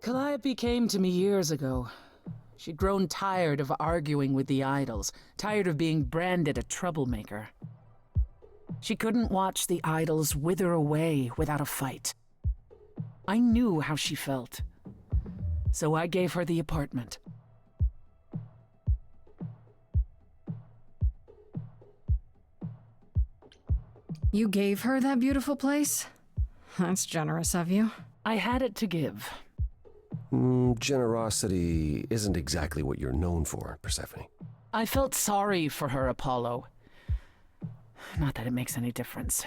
Calliope came to me years ago. She'd grown tired of arguing with the idols, tired of being branded a troublemaker. She couldn't watch the idols wither away without a fight. I knew how she felt, so I gave her the apartment. You gave her that beautiful place? That's generous of you. I had it to give. Generosity isn't exactly what you're known for, Persephone. I felt sorry for her, Apollo. Not that it makes any difference.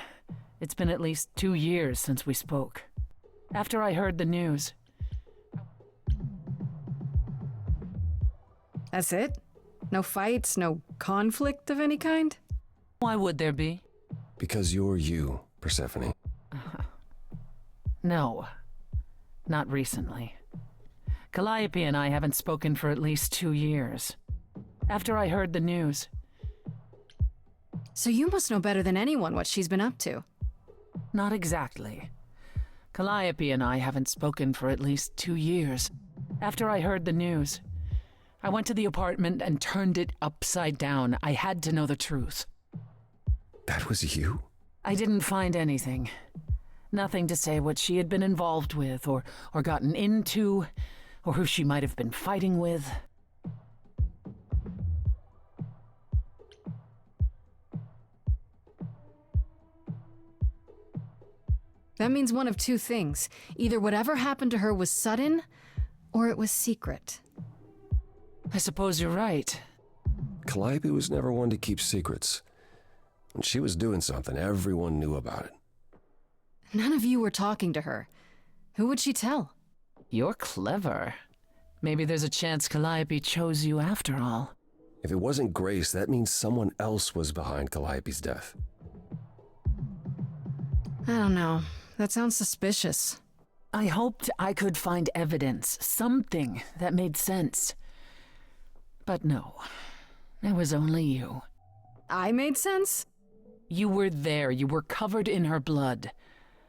It's been at least 2 years since we spoke. After I heard the news. That's it? No fights, no conflict of any kind? Why would there be? Because you're you, Persephone. No. Not recently. Calliope and I haven't spoken for at least 2 years. After I heard the news. So you must know better than anyone what she's been up to. Not exactly. Calliope and I haven't spoken for at least 2 years. After I heard the news, I went to the apartment and turned it upside down. I had to know the truth. That was you? I didn't find anything. Nothing to say what she had been involved with, or gotten into, or who she might have been fighting with. That means one of two things. Either whatever happened to her was sudden, or it was secret. I suppose you're right. Calliope was never one to keep secrets. When she was doing something, everyone knew about it. None of you were talking to her. Who would she tell? You're clever. Maybe there's a chance Calliope chose you after all. If it wasn't Grace, that means someone else was behind Calliope's death. I don't know. That sounds suspicious. I hoped I could find evidence, something that made sense. But no, it was only you. I made sense? You were there, you were covered in her blood.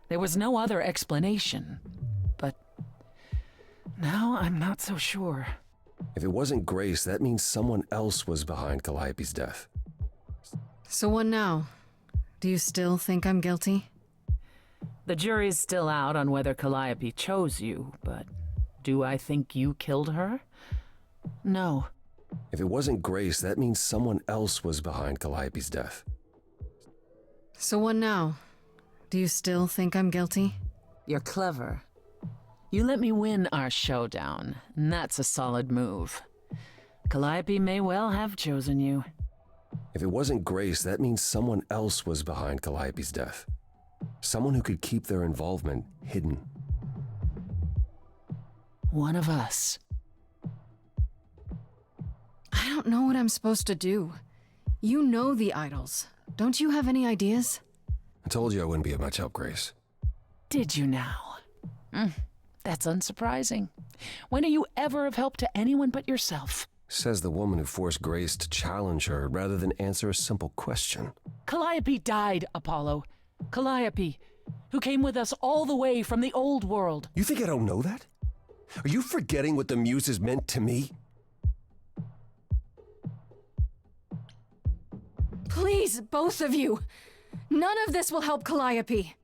There was no other explanation. But now I'm not so sure. If it wasn't Grace, that means someone else was behind Calliope's death. So what now? Do you still think I'm guilty? The jury's still out on whether Calliope chose you, but do I think you killed her? No. If it wasn't Grace, that means someone else was behind Calliope's death. So what now? Do you still think I'm guilty? You're clever. You let me win our showdown, and that's a solid move. Calliope may well have chosen you. If it wasn't Grace, that means someone else was behind Calliope's death. Someone who could keep their involvement hidden. One of us. I don't know what I'm supposed to do. You know the idols. Don't you have any ideas? I told you I wouldn't be of much help, Grace. Did you now? That's unsurprising. When are you ever of help to anyone but yourself? Says the woman who forced Grace to challenge her rather than answer a simple question. Calliope died, Apollo. Calliope, who came with us all the way from the old world. You think I don't know that? Are you forgetting what the Muses meant to me? Please, both of you. None of this will help Calliope.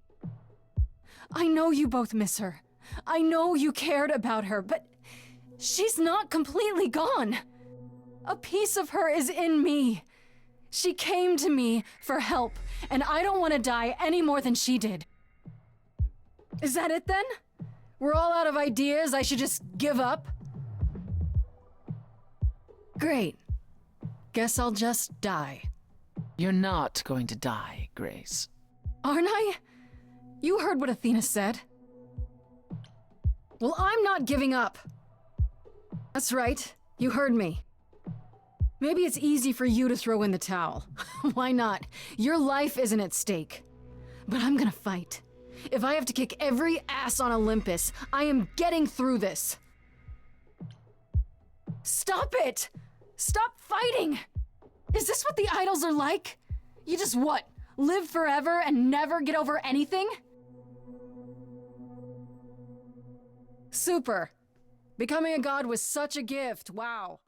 I know you both miss her. I know you cared about her, but she's not completely gone. A piece of her is in me. She came to me for help, and I don't want to die any more than she did. Is that it then? We're all out of ideas, I should just give up? Great. Guess I'll just die. You're not going to die, Grace. Aren't I? You heard what Athena said. Well, I'm not giving up. That's right. You heard me. Maybe it's easy for you to throw in the towel. Why not? Your life isn't at stake. But I'm gonna fight. If I have to kick every ass on Olympus, I am getting through this. Stop it! Stop fighting! Is this what the idols are like? You just what? Live forever and never get over anything? Super. Becoming a god was such a gift, wow.